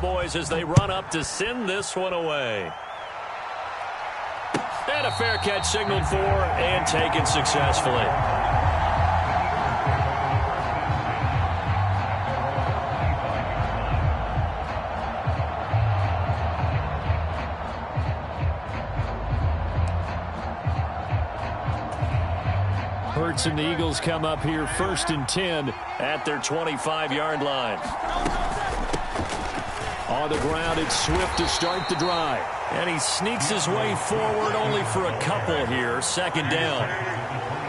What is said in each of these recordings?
Cowboys as they run up to send this one away. And a fair catch signaled for and taken successfully. Hurts and the Eagles come up here 1st and 10 at their 25-yard line. On the ground, it's Swift to start the drive. And he sneaks his way forward only for a couple here. 2nd down.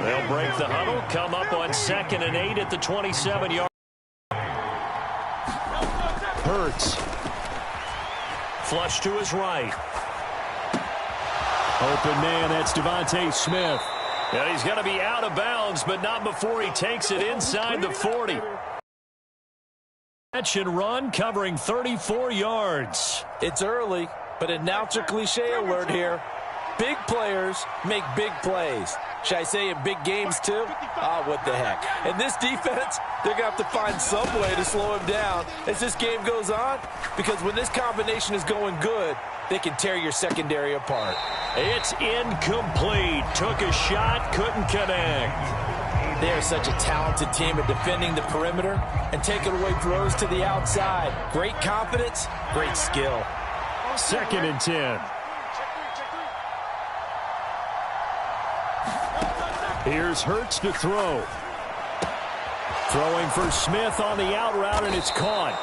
They'll break the huddle, come up on 2nd and 8 at the 27-yard. Hurts. Flush to his right. Open man, that's Devontae Smith. And he's going to be out of bounds, but not before he takes it inside the 40. Catch and run covering 34 yards. It's early, but announcer cliche alert here. Big players make big plays. Should I say in big games too? Ah, what the heck. And this defense, they're going to have to find some way to slow him down as this game goes on. Because when this combination is going good, they can tear your secondary apart. It's incomplete. Took a shot, couldn't connect. They are such a talented team at defending the perimeter and taking away throws to the outside. Great confidence, great skill. 2nd and 10. Here's Hurts to throw. Throwing for Smith on the out route, and it's caught.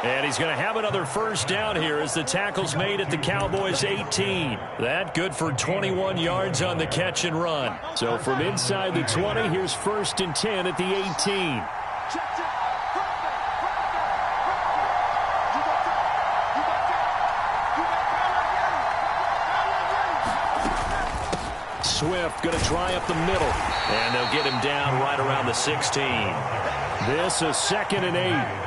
And he's going to have another 1st down here as the tackle's made at the Cowboys' 18. That good for 21 yards on the catch and run. So from inside the 20, here's 1st and 10 at the 18. Swift going to try up the middle. And they'll get him down right around the 16. This is 2nd and 8.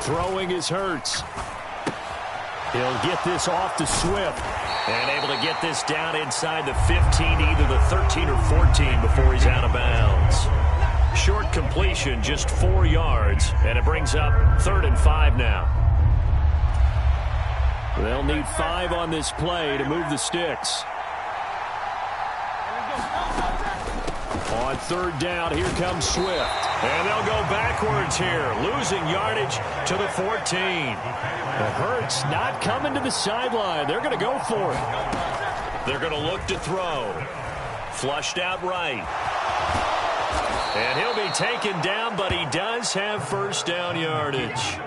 Throwing is Hurts. He'll get this off to Swift. And able to get this down inside the 15, either the 13 or 14 before he's out of bounds. Short completion, just 4 yards. And it brings up 3rd and 5 now. They'll need 5 on this play to move the sticks. On 3rd down, here comes Swift. And they'll go backwards here, losing yardage to the 14. The Hurts not coming to the sideline. They're going to go for it. They're going to look to throw. Flushed out right. And he'll be taken down, but he does have 1st down yardage.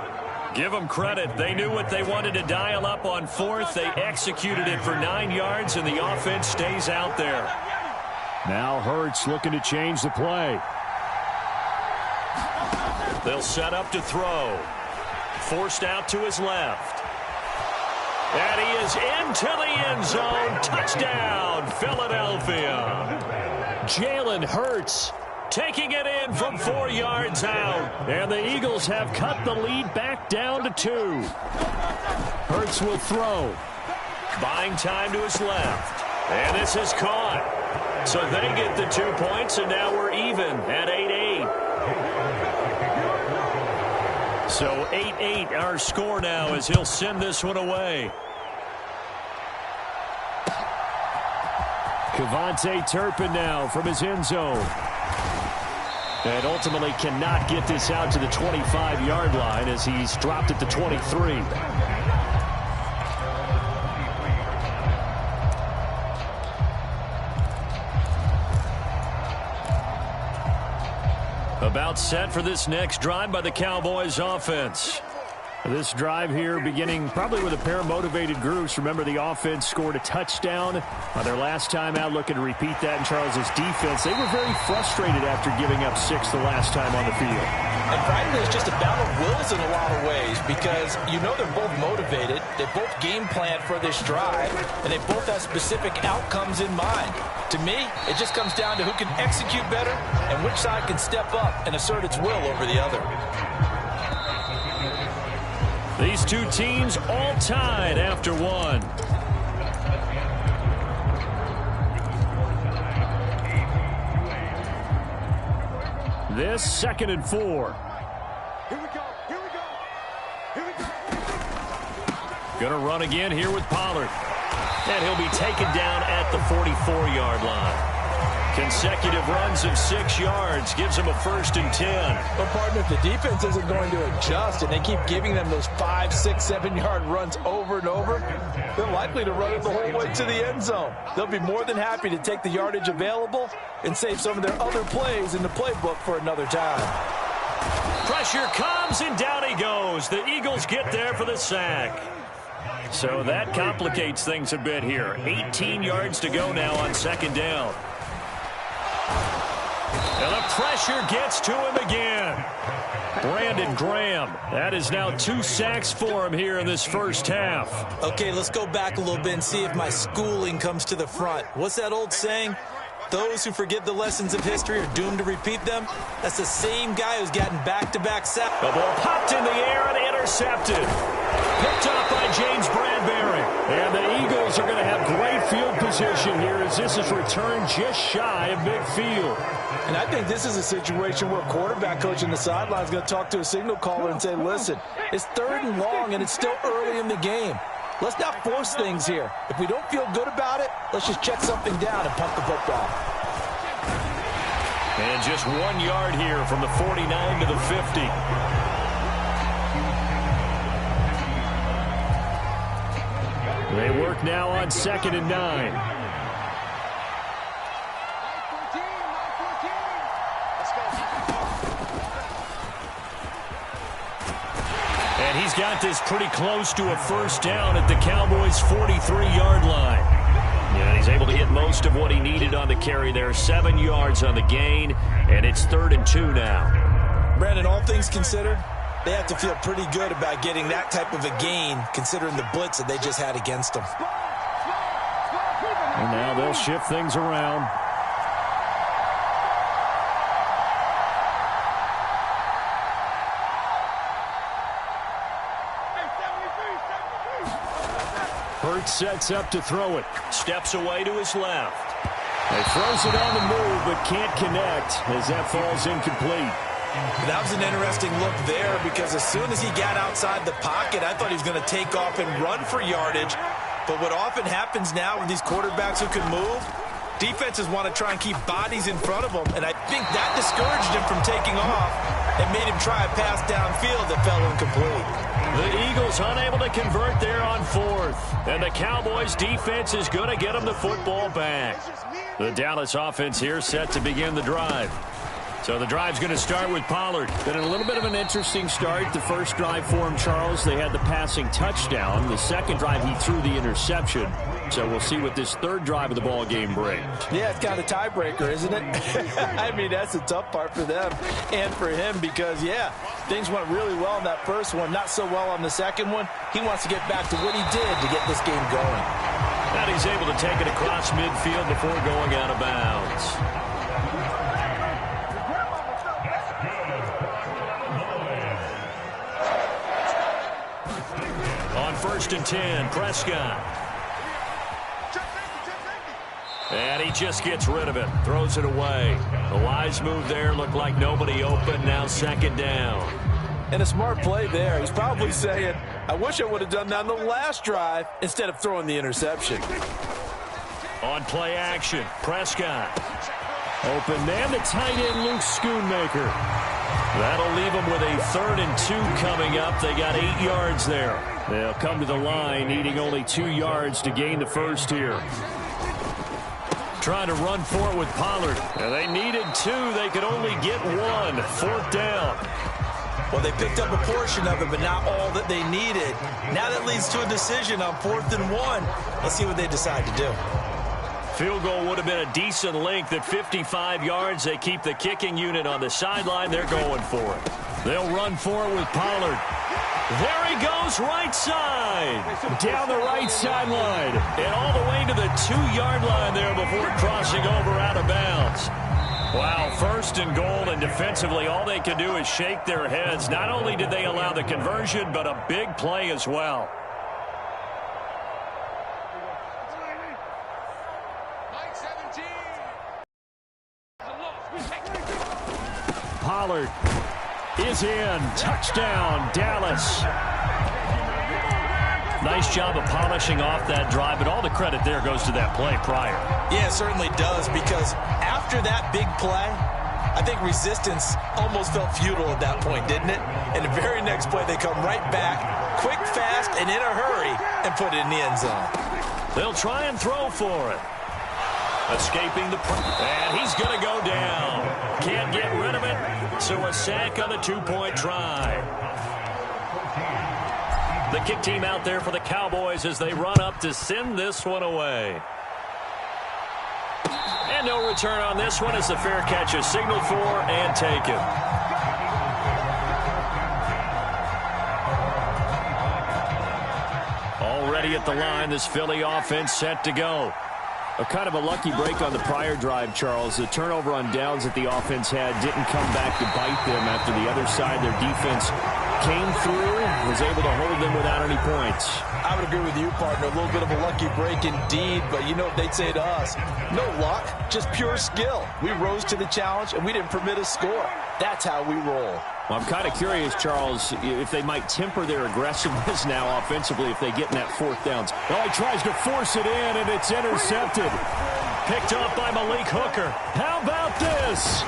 Give them credit. They knew what they wanted to dial up on 4th. They executed it for 9 yards, and the offense stays out there. Now Hurts looking to change the play. They'll set up to throw. Forced out to his left. And he is into the end zone. Touchdown, Philadelphia. Jalen Hurts taking it in from 4 yards out. And the Eagles have cut the lead back down to 2. Hurts will throw. Buying time to his left. And this is caught. So they get the 2 points, and now we're even at 8-8. So 8-8 our score now as he'll send this one away. Kevontae Turpin now from his end zone. And ultimately cannot get this out to the 25-yard line as he's dropped at the 23. About set for this next drive by the Cowboys offense. This drive here beginning probably with a pair of motivated groups. Remember, the offense scored a touchdown on their last time out, looking to repeat that in Charles's defense. They were very frustrated after giving up 6 the last time on the field. And frankly, it's just a battle of wills in a lot of ways because you know they're both motivated. They both game plan for this drive, and they both have specific outcomes in mind. To me, it just comes down to who can execute better and which side can step up and assert its will over the other. These two teams all tied after 1. this 2nd and 4. Here we go. Here we go. Here we go. Gonna run again here with Pollard. And he'll be taken down at the 44-yard line. Consecutive runs of 6 yards gives him a 1st and 10. But, partner, if the defense isn't going to adjust and they keep giving them those 5, 6, 7-yard runs over and over, they're likely to run it the whole way to the end zone. They'll be more than happy to take the yardage available and save some of their other plays in the playbook for another time. Pressure comes, and down he goes. The Eagles get there for the sack. So that complicates things a bit here. 18 yards to go now on 2nd down. And the pressure gets to him again. Brandon Graham. That is now 2 sacks for him here in this first half. Okay, let's go back a little bit and see if my schooling comes to the front. What's that old saying? Those who forget the lessons of history are doomed to repeat them. That's the same guy who's gotten back-to-back sacks. The ball popped in the air and intercepted. Picked up by James Bradbury. And the Eagles are going to have great field position here as this is returned just shy of midfield. And I think this is a situation where a quarterback coach on the sideline is going to talk to a signal caller and say, listen, it's 3rd and long and it's still early in the game. Let's not force things here. If we don't feel good about it, let's just check something down and pump the football. And just 1 yard here from the 49 to the 50. They work now on 2nd and 9. And he's got this pretty close to a 1st down at the Cowboys' 43-yard line. And he's able to hit most of what he needed on the carry there. 7 yards on the gain, and it's 3rd and 2 now. Brandon, all things considered, they have to feel pretty good about getting that type of a gain, considering the blitz that they just had against them. And now they'll shift things around. Hurts sets up to throw it. Steps away to his left. He throws it on the move, but can't connect as that falls incomplete. That was an interesting look there because as soon as he got outside the pocket, I thought he was going to take off and run for yardage. But what often happens now with these quarterbacks who can move, defenses want to try and keep bodies in front of them. And I think that discouraged him from taking off and made him try a pass downfield that fell incomplete. The Eagles unable to convert there on 4th. And the Cowboys defense is going to get them the football back. The Dallas offense here set to begin the drive. So the drive's going to start with Pollard. Been a little bit of an interesting start. The first drive for him, Charles, they had the passing touchdown. The second drive, he threw the interception. So we'll see what this 3rd drive of the ball game brings. Yeah, it's kind of a tiebreaker, isn't it? I mean, that's the tough part for them and for him because, yeah, things went really well in that first one, not so well on the second one. He wants to get back to what he did to get this game going. And he's able to take it across midfield before going out of bounds. On 1st and 10, Prescott. And he just gets rid of it, throws it away. A wise move there, looked like nobody open, now 2nd down. And a smart play there. He's probably saying, I wish I would have done that on the last drive instead of throwing the interception. On play action, Prescott. Open man, the tight end, Luke Schoonmaker. That'll leave them with a 3rd and 2 coming up. They got 8 yards there. They'll come to the line, needing only 2 yards to gain the first here. Trying to run for it with Pollard. And they needed 2. They could only get 1. 4th down. Well, they picked up a portion of it, but not all that they needed. Now that leads to a decision on 4th and 1. Let's see what they decide to do. Field goal would have been a decent length at 55 yards. They keep the kicking unit on the sideline. They're going for it. They'll run for it with Pollard. There he goes, right side. Down the right sideline. And all the way to the 2-yard line there before crossing over out of bounds. Wow, 1st and goal, and defensively all they can do is shake their heads. Not only did they allow the conversion, but a big play as well. Pollard is in. Touchdown, Dallas. Nice job of polishing off that drive, but all the credit there goes to that play prior. Yeah, it certainly does, because after that big play, I think resistance almost felt futile at that point, didn't it? And the very next play, they come right back, quick, fast, and in a hurry, and put it in the end zone. They'll try and throw for it. Escaping the and he's going to go down. Can't get rid of it, so a sack on the two-point try. The kick team out there for the Cowboys as they run up to send this one away. And no return on this one as the fair catch is signaled for and taken. Already at the line, this Philly offense set to go. A kind of a lucky break on the prior drive, Charles. The turnover on downs that the offense had didn't come back to bite them after the other side. Their defense came through, was able to hold them without any points. I would agree with you, partner. A little bit of a lucky break indeed, but you know what they'd say to us? No luck, just pure skill. We rose to the challenge, and we didn't permit a score. That's how we roll. Well, I'm kind of curious, Charles, if they might temper their aggressiveness now offensively if they get in that fourth downs. Well, he tries to force it in, and it's intercepted. Picked off by Malik Hooker. How about this?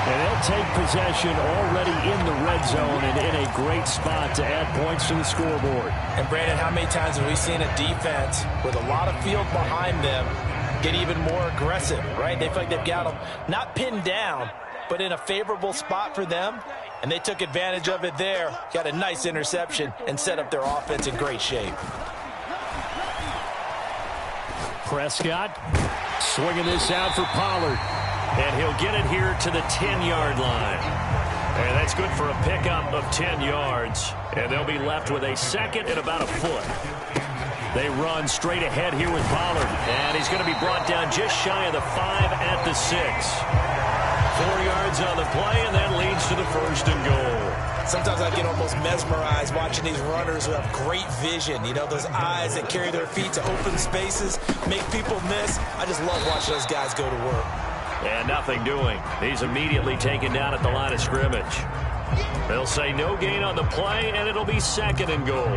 And they'll take possession already in the red zone and in a great spot to add points to the scoreboard. And, Brandon, how many times have we seen a defense with a lot of field behind them get even more aggressive, right? They feel like they've got them not pinned down, but in a favorable spot for them, and they took advantage of it there. Got a nice interception and set up their offense in great shape. Prescott swinging this out for Pollard, and he'll get it here to the 10-yard line. And that's good for a pickup of 10 yards, and they'll be left with a second and about a foot. They run straight ahead here with Pollard, and he's going to be brought down just shy of the 5 at the 6. 4 yards on the play, and that leads to the first and goal. Sometimes I get almost mesmerized watching these runners who have great vision. You know, those eyes that carry their feet to open spaces, make people miss. I just love watching those guys go to work. And nothing doing. He's immediately taken down at the line of scrimmage. They'll say no gain on the play, and it'll be second and goal.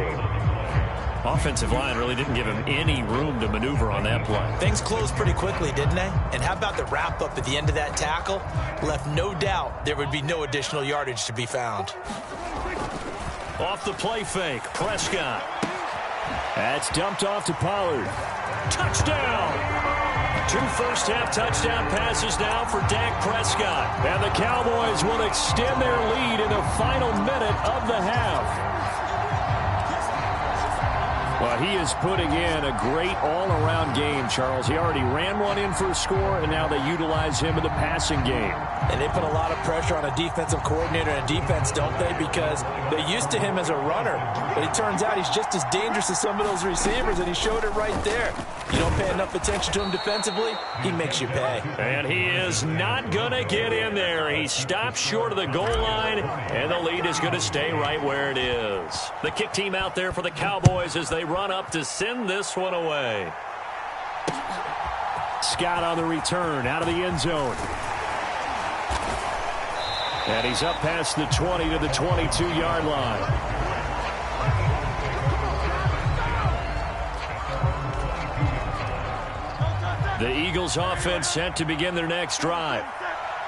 Offensive line really didn't give him any room to maneuver on that play. Things closed pretty quickly, didn't they? And how about the wrap-up at the end of that tackle? Left no doubt there would be no additional yardage to be found. Off the play fake, Prescott. That's dumped off to Pollard. Touchdown! 2 first-half touchdown passes now for Dak Prescott. And the Cowboys will extend their lead in the final minute of the half. Well, he is putting in a great all-around game, Charles. He already ran one in for a score, and now they utilize him in the passing game. And they put a lot of pressure on a defensive coordinator and defense, don't they? Because they're used to him as a runner. But it turns out he's just as dangerous as some of those receivers, and he showed it right there. You don't pay enough attention to him defensively, he makes you pay. And he is not going to get in there. He stops short of the goal line, and the lead is going to stay right where it is. The kick team out there for the Cowboys as they run up to send this one away. Scott on the return out of the end zone. And he's up past the 20 to the 22-yard line. The Eagles offense set to begin their next drive.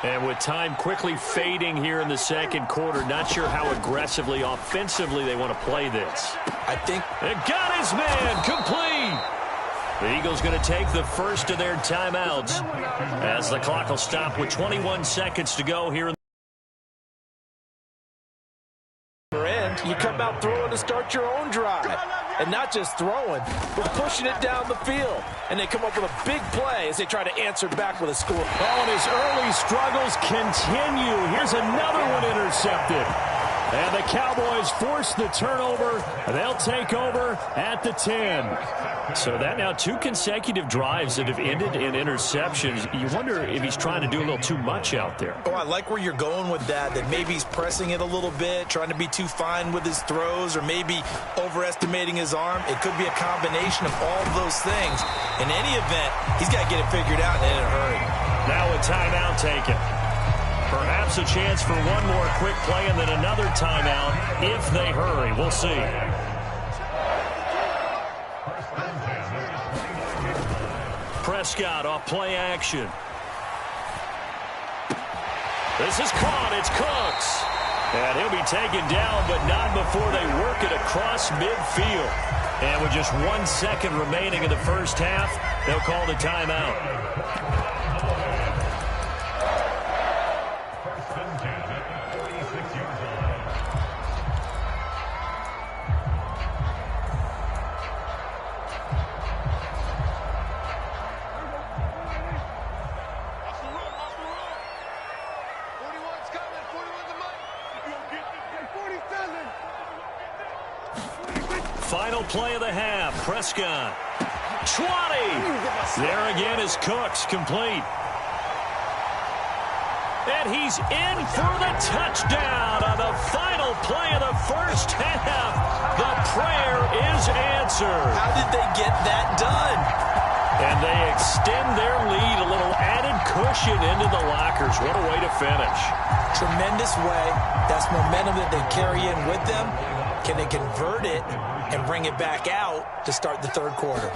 And with time quickly fading here in the second quarter, not sure how aggressively, offensively they want to play this. I think it got his man complete. The Eagles going to take the first of their timeouts as the clock will stop with 21 seconds to go here in end. You come out throwing to start your own drive. And not just throwing, but pushing it down the field. And they come up with a big play as they try to answer back with a score. Oh, and his early struggles continue. Here's another one intercepted. And the Cowboys force the turnover. They'll take over at the 10. So that now 2 consecutive drives that have ended in interceptions. You wonder if he's trying to do a little too much out there. Oh, I like where you're going with that maybe he's pressing it a little bit, trying to be too fine with his throws, or maybe overestimating his arm. It could be a combination of all of those things. In any event, he's got to get it figured out and in a hurry. Now a timeout taken. Perhaps a chance for one more quick play and then another timeout if they hurry. We'll see. Prescott off play action. This is caught. It's Cooks. And he'll be taken down, but not before they work it across midfield. And with just 1 second remaining in the first half, they'll call the timeout. Final play of the half. Prescott. 20. There again is Cooks, complete. And he's in for the touchdown on the final play of the first half. The prayer is answered. How did they get that done? And they extend their lead, a little added cushion into the lockers. What a way to finish. Tremendous way. That's momentum that they carry in with them. Can they convert it and bring it back out to start the third quarter?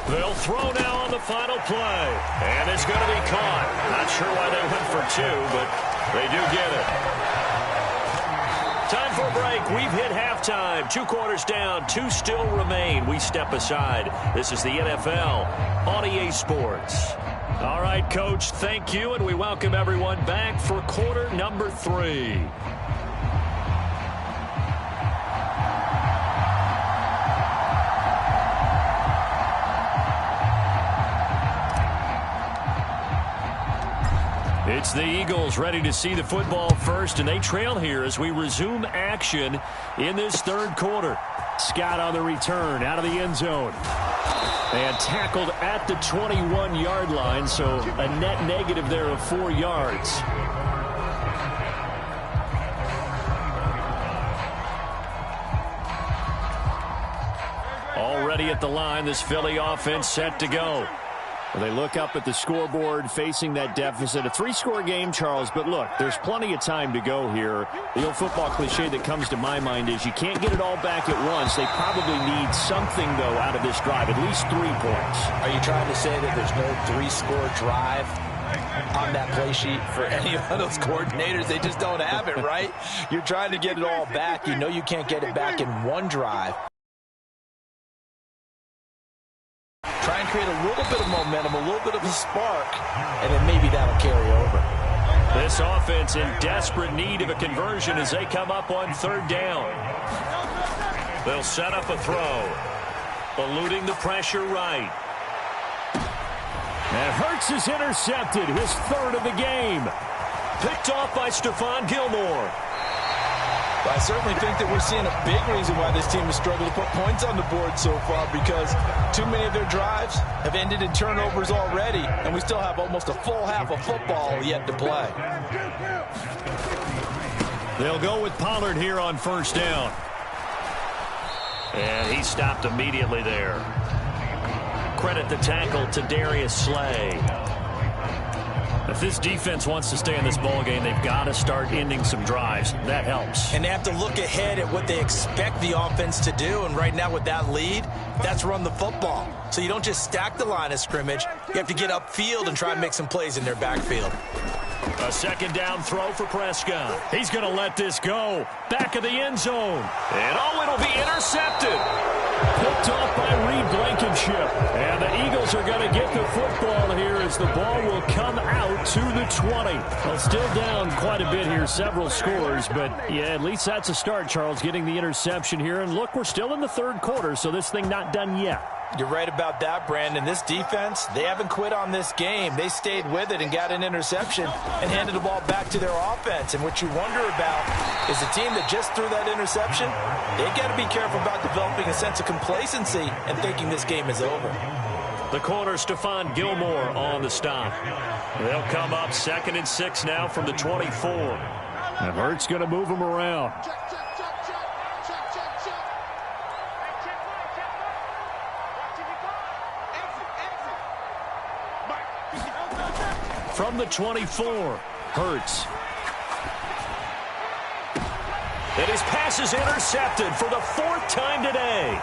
They'll throw now on the final play. And it's going to be caught. Not sure why they went for 2, but they do get it. Time for a break. We've hit halftime. 2 quarters down. 2 still remain. We step aside. This is the NFL on EA Sports. All right, Coach, thank you, and we welcome everyone back for quarter number 3. It's the Eagles ready to see the football first, and they trail here as we resume action in this third quarter. Scott on the return out of the end zone. And tackled at the 21-yard line, so a net negative there of 4 yards. Already at the line, this Philly offense set to go. They look up at the scoreboard facing that deficit. A 3-score game, Charles, but look, there's plenty of time to go here. The old football cliche that comes to my mind is you can't get it all back at once. They probably need something, though, out of this drive, at least 3 points. Are you trying to say that there's no 3-score drive on that play sheet for any of those coordinators? They just don't have it, right? You're trying to get it all back. You know you can't get it back in one drive. Try and create a little bit of momentum, a little bit of a spark, and then maybe that'll carry over. This offense in desperate need of a conversion as they come up on 3rd down. They'll set up a throw. Eluding the pressure right. And Hurts is intercepted, his 3rd of the game. Picked off by Stephon Gilmore. Well, I certainly think that we're seeing a big reason why this team has struggled to put points on the board so far, because too many of their drives have ended in turnovers already, and we still have almost a full half of football yet to play. They'll go with Pollard here on 1st down. And he stopped immediately there. Credit the tackle to Darius Slay. If this defense wants to stay in this ballgame, they've got to start ending some drives. That helps. And they have to look ahead at what they expect the offense to do. And right now with that lead, that's run the football. So you don't just stack the line of scrimmage. You have to get upfield and try and make some plays in their backfield. A 2nd down throw for Prescott. He's going to let this go. Back of the end zone. And it'll be intercepted. Picked off by Reed Blankenship. And the Eagles are going to get the football here as the ball will come out to the 20. Well, still down quite a bit here, several scores. But, yeah, at least that's a start, Charles, getting the interception here. And, look, we're still in the 3rd quarter, so this thing not done yet. You're right about that, Brandon. This defense, they haven't quit on this game. They stayed with it and got an interception and handed the ball back to their offense. And what you wonder about is the team that just threw that interception, they got to be careful about developing a sense of complacency and thinking this game is over. The corner, Stephon Gilmore on the stop. They'll come up 2nd and 6 now from the 24. And Hurts going to move them around. From the 24, Hurts. And his pass is intercepted for the 4th time today.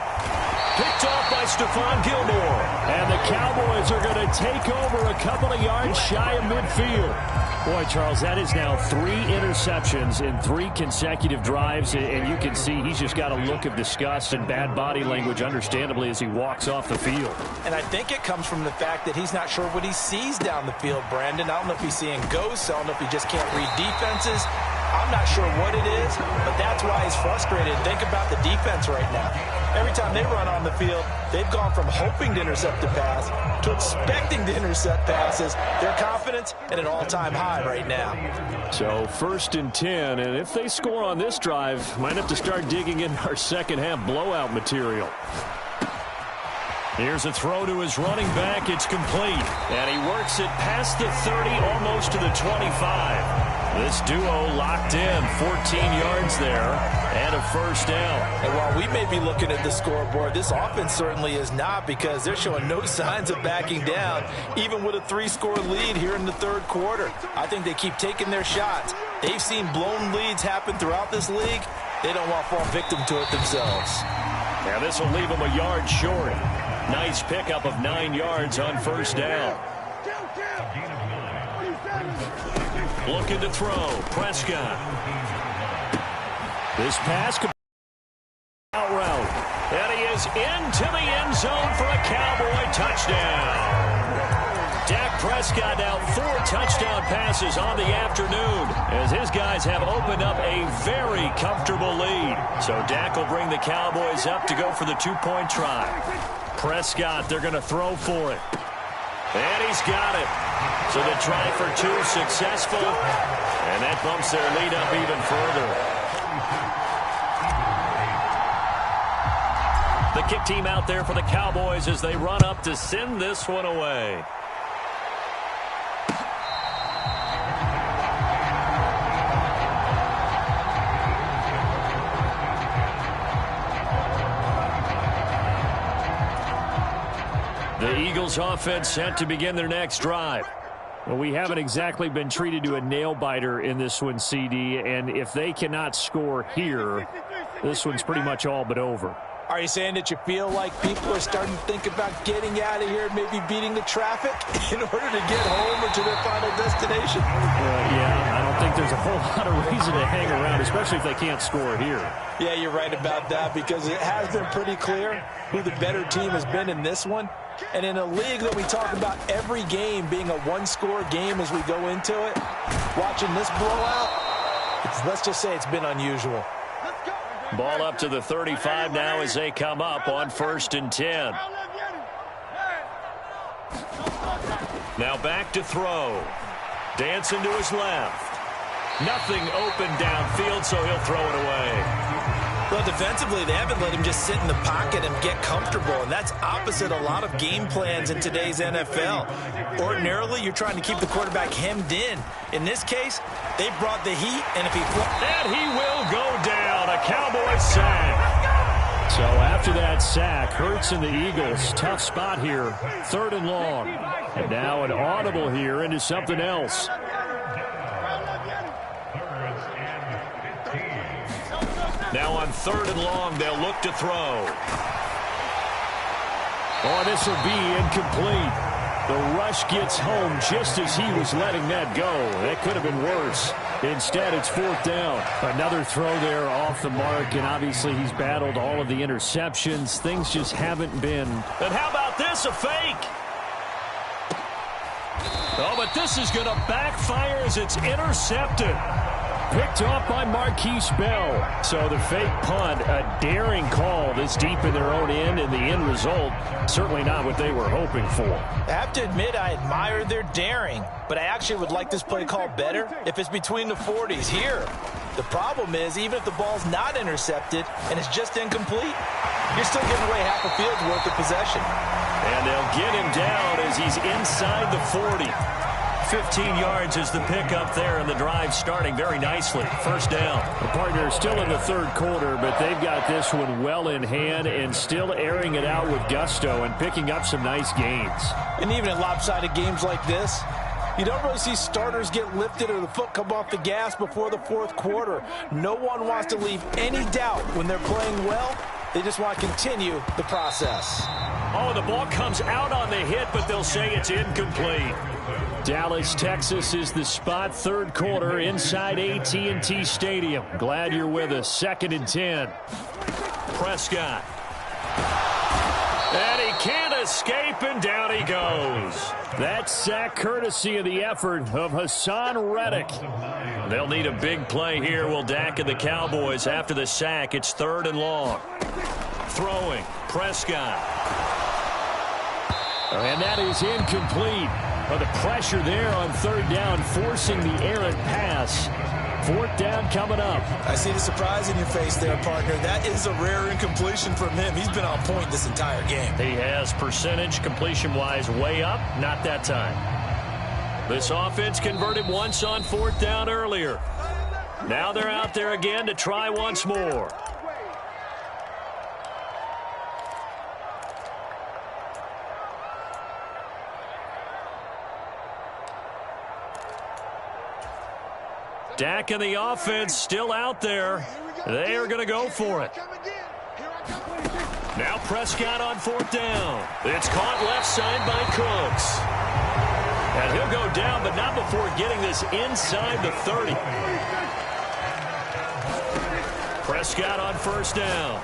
Picked off by Stephon Gilmore. And the Cowboys are going to take over a couple of yards shy of midfield. Boy, Charles, that is now 3 interceptions in 3 consecutive drives. And you can see he's just got a look of disgust and bad body language, understandably, as he walks off the field. And I think it comes from the fact that he's not sure what he sees down the field, Brandon. I don't know if he's seeing ghosts. I don't know if he just can't read defenses. I'm not sure what it is, but that's why he's frustrated. Think about the defense right now. Every time they run on the field, they've gone from hoping to intercept a pass to expecting to intercept passes. Their confidence at an all-time high right now. So 1st and 10, and if they score on this drive, might have to start digging in our second-half blowout material. Here's a throw to his running back. It's complete. And he works it past the 30, almost to the 25. This duo locked in, 14 yards there, and a 1st down. And while we may be looking at the scoreboard, this offense certainly is not, because they're showing no signs of backing down, even with a 3-score lead here in the 3rd quarter. I think they keep taking their shots. They've seen blown leads happen throughout this league. They don't want to fall victim to it themselves. Now this will leave them a yard short. Nice pickup of 9 yards on 1st down. Looking to throw. Prescott. This pass out route. And he is into the end zone for a Cowboy touchdown. Dak Prescott now 4 touchdown passes on the afternoon, as his guys have opened up a very comfortable lead. So Dak will bring the Cowboys up to go for the 2-point try. Prescott, they're going to throw for it. And he's got it. So the try for 2 successful. And that bumps their lead up even further. The kick team out there for the Cowboys as they run up to send this one away. The Eagles offense set to begin their next drive. Well, we haven't exactly been treated to a nail-biter in this one, CD, and if they cannot score here, this one's pretty much all but over. Are you saying that you feel like people are starting to think about getting out of here and maybe beating the traffic in order to get home or to their final destination? Yeah, I don't think there's a whole lot of reason to hang around, especially if they can't score here. Yeah, you're right about that, because it has been pretty clear who the better team has been in this one. And in a league that we talk about every game being a 1-score game as we go into it, watching this blowout, let's just say it's been unusual. Ball up to the 35 now as they come up on 1st and 10. Now back to throw. Dancing to his left. Nothing open downfield, so he'll throw it away. Well, defensively, they haven't let him just sit in the pocket and get comfortable, and that's opposite a lot of game plans in today's NFL. Ordinarily, you're trying to keep the quarterback hemmed in. In this case, they brought the heat, and if he... And he will go down. A Cowboy sack. So after that sack, Hurts and the Eagles, tough spot here, 3rd and long. And now an audible here into something else. Now on 3rd and long, they'll look to throw. Oh, this will be incomplete. The rush gets home just as he was letting that go. That could have been worse. Instead, it's 4th down. Another throw there off the mark, and obviously he's battled all of the interceptions. Things just haven't been. And how about this, a fake? Oh, but this is going to backfire as it's intercepted. Picked off by Marquise Bell. So the fake punt, a daring call this deep in their own end, and the end result, certainly not what they were hoping for. I have to admit, I admire their daring, but I actually would like this play called better if it's between the 40s here. The problem is, even if the ball's not intercepted and it's just incomplete, you're still giving away half a field's worth of possession. And they'll get him down as he's inside the 40. 15 yards is the pickup there, and the drive starting very nicely. 1st down. The partner is still in the 3rd quarter, but they've got this one well in hand and still airing it out with gusto and picking up some nice gains. And even in lopsided games like this, You don't really see starters get lifted or the foot come off the gas before the fourth quarter. No one wants to leave any doubt when they're playing well. They just want to continue the process. Oh, the ball comes out on the hit, but they'll say it's incomplete. Dallas, Texas is the spot, third quarter inside AT&T Stadium. Glad you're with us. 2nd and 10. Prescott. And he can't escape, and down he goes. That sack courtesy of the effort of Hassan Reddick. They'll need a big play here. Will Dak and the Cowboys after the sack. It's 3rd and long. Throwing. Prescott. And that is incomplete. But the pressure there on 3rd down, forcing the errant pass. 4th down coming up. I see the surprise in your face there, partner. That is a rare incompletion from him. He's been on point this entire game. He has percentage completion-wise way up. Not that time. This offense converted once on 4th down earlier. Now they're out there again to try once more. Dak and the offense still out there. They are going to go for it. Now Prescott on 4th down. It's caught left side by Cooks. And he'll go down, but not before getting this inside the 30. Prescott on 1st down.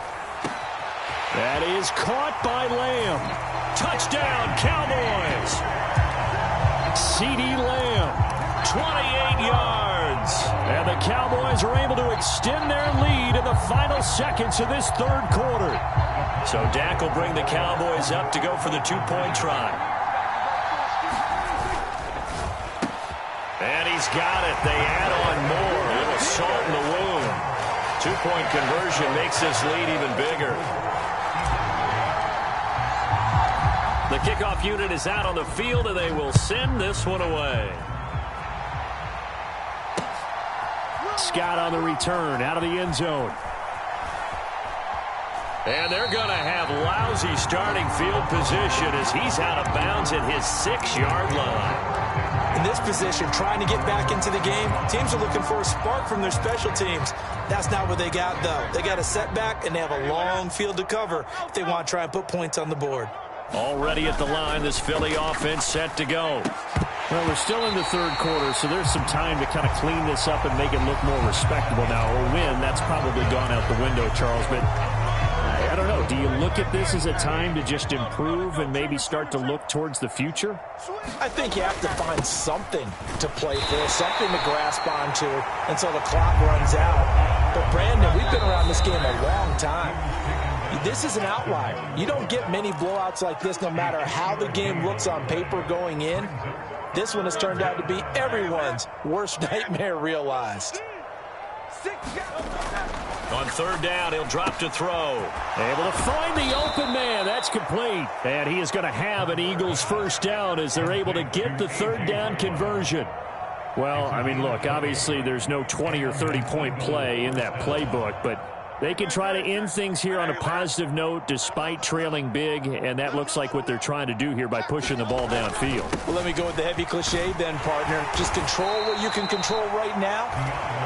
That is caught by Lamb. Touchdown, Cowboys. CeeDee Lamb, 28 yards. And the Cowboys are able to extend their lead in the final seconds of this 3rd quarter. So Dak will bring the Cowboys up to go for the 2-point try. And he's got it. They add on more. A little salt in the wound. 2-point conversion makes this lead even bigger. The kickoff unit is out on the field, and they will send this one away. Scott on the return, out of the end zone. And they're going to have lousy starting field position as he's out of bounds at his 6-yard line. In this position, trying to get back into the game, teams are looking for a spark from their special teams. That's not what they got, though. They got a setback, and they have a long field to cover if they want to try and put points on the board. Already at the line, this Philly offense set to go. Well, we're still in the 3rd quarter, so there's some time to kind of clean this up and make it look more respectable now. A win, that's probably gone out the window, Charles, but I don't know. Do you look at this as a time to just improve and maybe start to look towards the future? I think you have to find something to play for, something to grasp onto until the clock runs out. But, Brandon, we've been around this game a long time. This is an outlier. You don't get many blowouts like this no matter how the game looks on paper going in. This one has turned out to be everyone's worst nightmare realized. On 3rd down, he'll drop to throw. Able to find the open man. That's complete. And he is going to have an Eagles 1st down as they're able to get the 3rd down conversion. Well, I mean, look, obviously there's no 20 or 30-point play in that playbook, but they can try to end things here on a positive note despite trailing big, and that looks like what they're trying to do here by pushing the ball downfield. Well, let me go with the heavy cliche then, partner. Just control what you can control right now,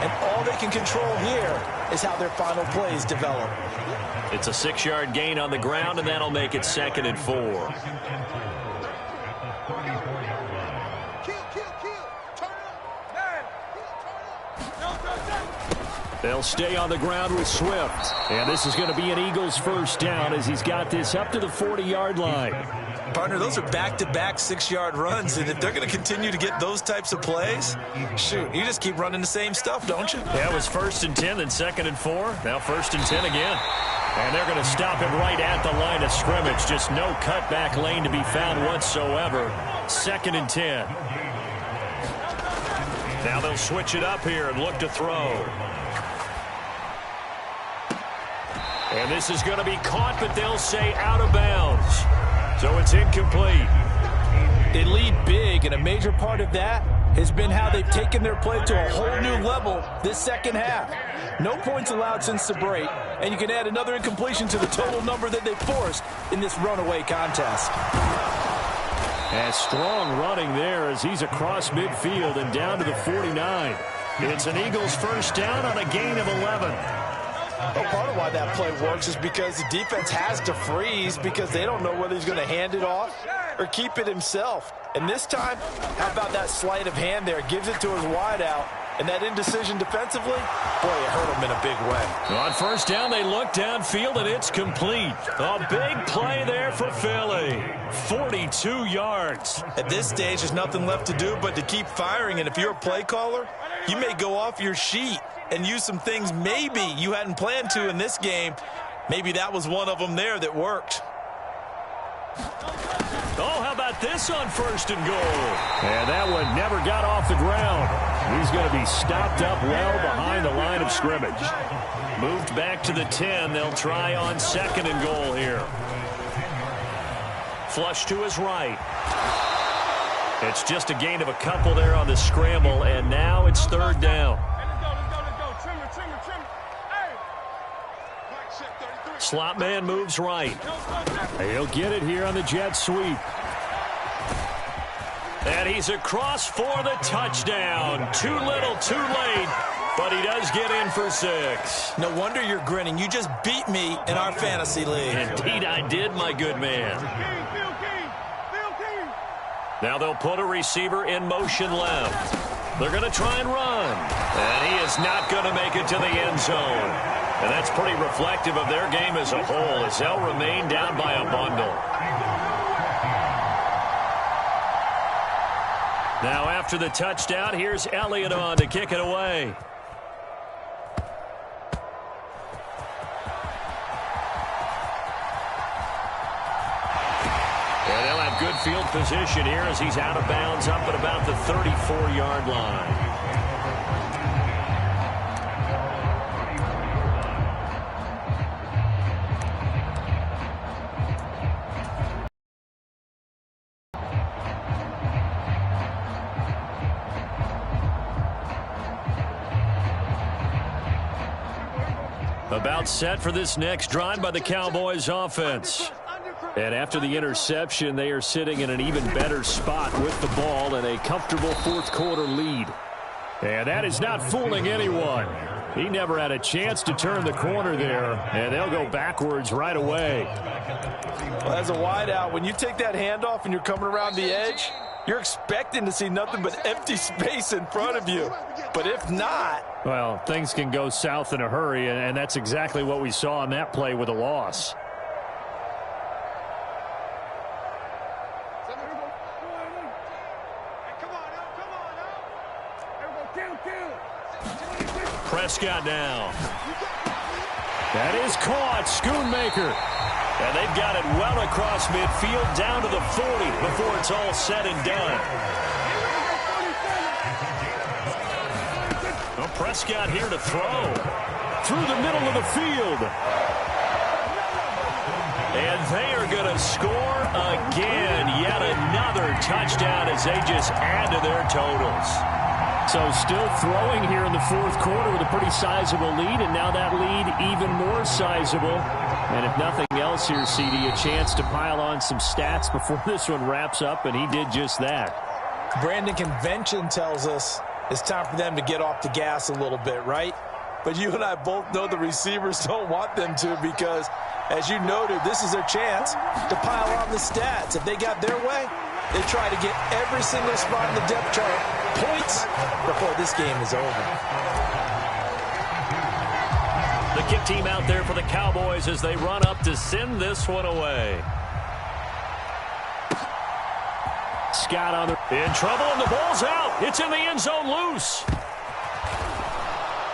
and all they can control here is how their final plays develop. It's a 6-yard gain on the ground, and that'll make it 2nd and 4. They'll stay on the ground with Swift. And this is going to be an Eagles 1st down as he's got this up to the 40-yard line. Partner, those are back-to-back 6-yard runs, and if they're going to continue to get those types of plays, shoot, you just keep running the same stuff, don't you? Yeah, it was 1st and 10, then 2nd and 4. Now 1st and 10 again. And they're going to stop him right at the line of scrimmage. Just no cutback lane to be found whatsoever. 2nd and 10. Now they'll switch it up here and look to throw. And this is going to be caught, but they'll say out of bounds. So it's incomplete. They lead big, and a major part of that has been how they've taken their play to a whole new level this second half. No points allowed since the break, and you can add another incompletion to the total number that they forced in this runaway contest. And strong running there as he's across midfield and down to the 49. It's an Eagles first down on a gain of 11. Well, part of why that play works is because the defense has to freeze because they don't know whether he's going to hand it off or keep it himself. And this time, how about that sleight of hand there? Gives it to his wideout. And that indecision defensively, boy, it hurt him in a big way. On first down, they look downfield, and it's complete. A big play there for Philly. 42 yards. At this stage, there's nothing left to do but to keep firing. And if you're a play caller, you may go off your sheet and use some things maybe you hadn't planned to in this game. Maybe that was one of them there that worked. Oh, how about this on first and goal? And that one never got off the ground. He's going to be stopped up well behind the line of scrimmage. Moved back to the 10. They'll try on second and goal here. Flush to his right. It's just a gain of a couple there on the scramble, and now it's third down. Slot man moves right. He'll get it here on the jet sweep. And he's across for the touchdown. Too little, too late, but he does get in for 6. No wonder you're grinning. You just beat me in our fantasy league. Indeed I did, my good man. Now they'll put a receiver in motion left. They're going to try and run. And he is not going to make it to the end zone. And that's pretty reflective of their game as a whole, as they'll remain down by a bundle. Now after the touchdown, here's Elliott on to kick it away. And they'll have good field position here as he's out of bounds up at about the 34-yard line. About set for this next drive by the Cowboys offense. And after the interception, they are sitting in an even better spot with the ball and a comfortable fourth quarter lead. And that is not fooling anyone. He never had a chance to turn the corner there, and they'll go backwards right away. Well, as a wideout, when you take that handoff and you're coming around the edge, you're expecting to see nothing but empty space in front of you. But if not... well, things can go south in a hurry, and that's exactly what we saw on that play with a loss. Prescott now. That is caught. Schoonmaker. And they've got it well across midfield down to the 40 before it's all said and done. Well, Prescott here to throw. Through the middle of the field. And they are going to score again. Yet another touchdown as they just add to their totals. So still throwing here in the fourth quarter with a pretty sizable lead, and now that lead even more sizable. And if nothing else here, CD, a chance to pile on some stats before this one wraps up, and he did just that. Brandon, convention tells us it's time for them to get off the gas a little bit, right? But you and I both know the receivers don't want them to because, as you noted, this is their chance to pile on the stats. If they got their way, they try to get every single spot in the depth chart points before this game is over. The kick team out there for the Cowboys as they run up to send this one away. Scott on the in trouble, and the ball's out. It's in the end zone loose.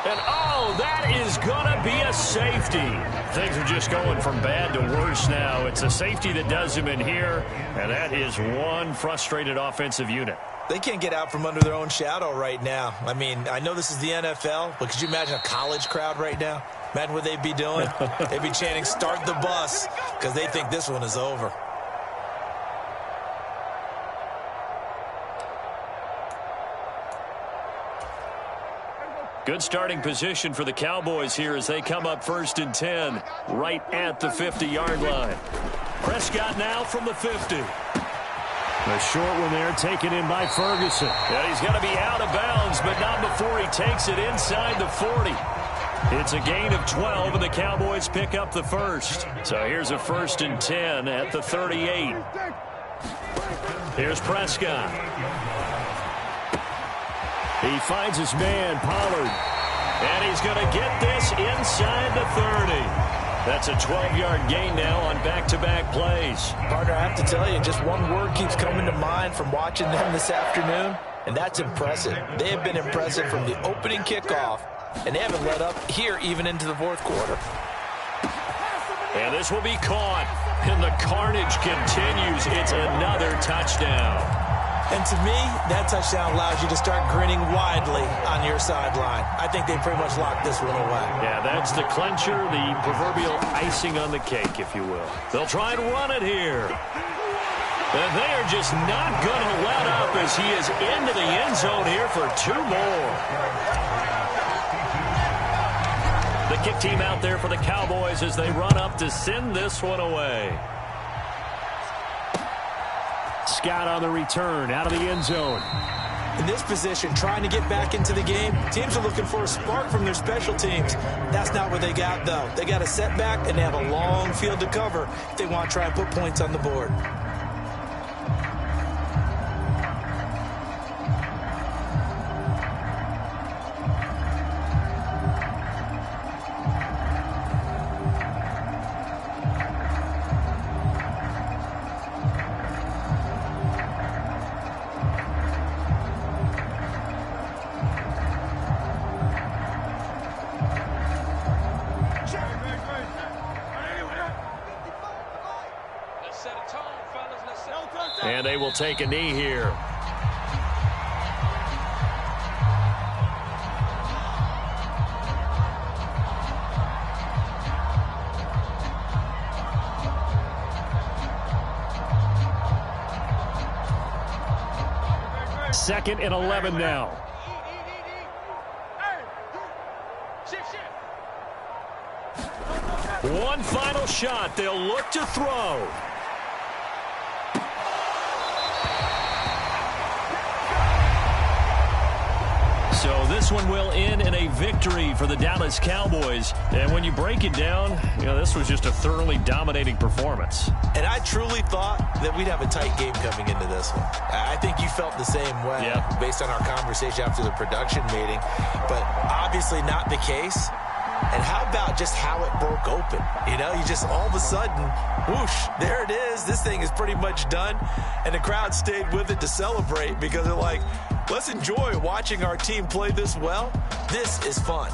And, oh, that is going to be a safety. Things are just going from bad to worse now. It's a safety that does him in here, and that is one frustrated offensive unit. They can't get out from under their own shadow right now. I mean, I know this is the NFL, but could you imagine a college crowd right now? Imagine what they'd be doing. They'd be chanting, "Start the bus," because they think this one is over. Good starting position for the Cowboys here as they come up 1st and 10, right at the 50-yard line. Prescott now from the 50. A short one there taken in by Ferguson. And he's going to be out of bounds, but not before he takes it inside the 40. It's a gain of 12, and the Cowboys pick up the first. So here's a 1st and 10 at the 38. Here's Prescott. He finds his man, Pollard. And he's going to get this inside the 30. That's a 12-yard gain now on back-to-back plays. Partner, I have to tell you, just one word keeps coming to mind from watching them this afternoon, and that's impressive. They have been impressive from the opening kickoff, and they haven't let up here even into the fourth quarter. And this will be caught, and the carnage continues. It's another touchdown. And to me, that touchdown allows you to start grinning widely on your sideline. I think they pretty much locked this one away. Yeah, that's the clincher, the proverbial icing on the cake, if you will. They'll try and run it here. And they are just not going to let up as he is into the end zone here for 2 more. The kick team out there for the Cowboys as they run up to send this one away. Scott on the return, out of the end zone. In this position, trying to get back into the game, teams are looking for a spark from their special teams. That's not what they got, though. They got a setback, and they have a long field to cover if they want to try and put points on the board. And they will take a knee here. Second and 11 now. One final shot. They'll look to throw. So this one will end in a victory for the Dallas Cowboys. And when you break it down, this was just a thoroughly dominating performance. And I truly thought that we'd have a tight game coming into this one. I think you felt the same way based on our conversation after the production meeting. But obviously not the case. And how about just how it broke open? You just all of a sudden, whoosh, there it is. This thing is pretty much done. And the crowd stayed with it to celebrate because they're like, let's enjoy watching our team play this well. This is fun.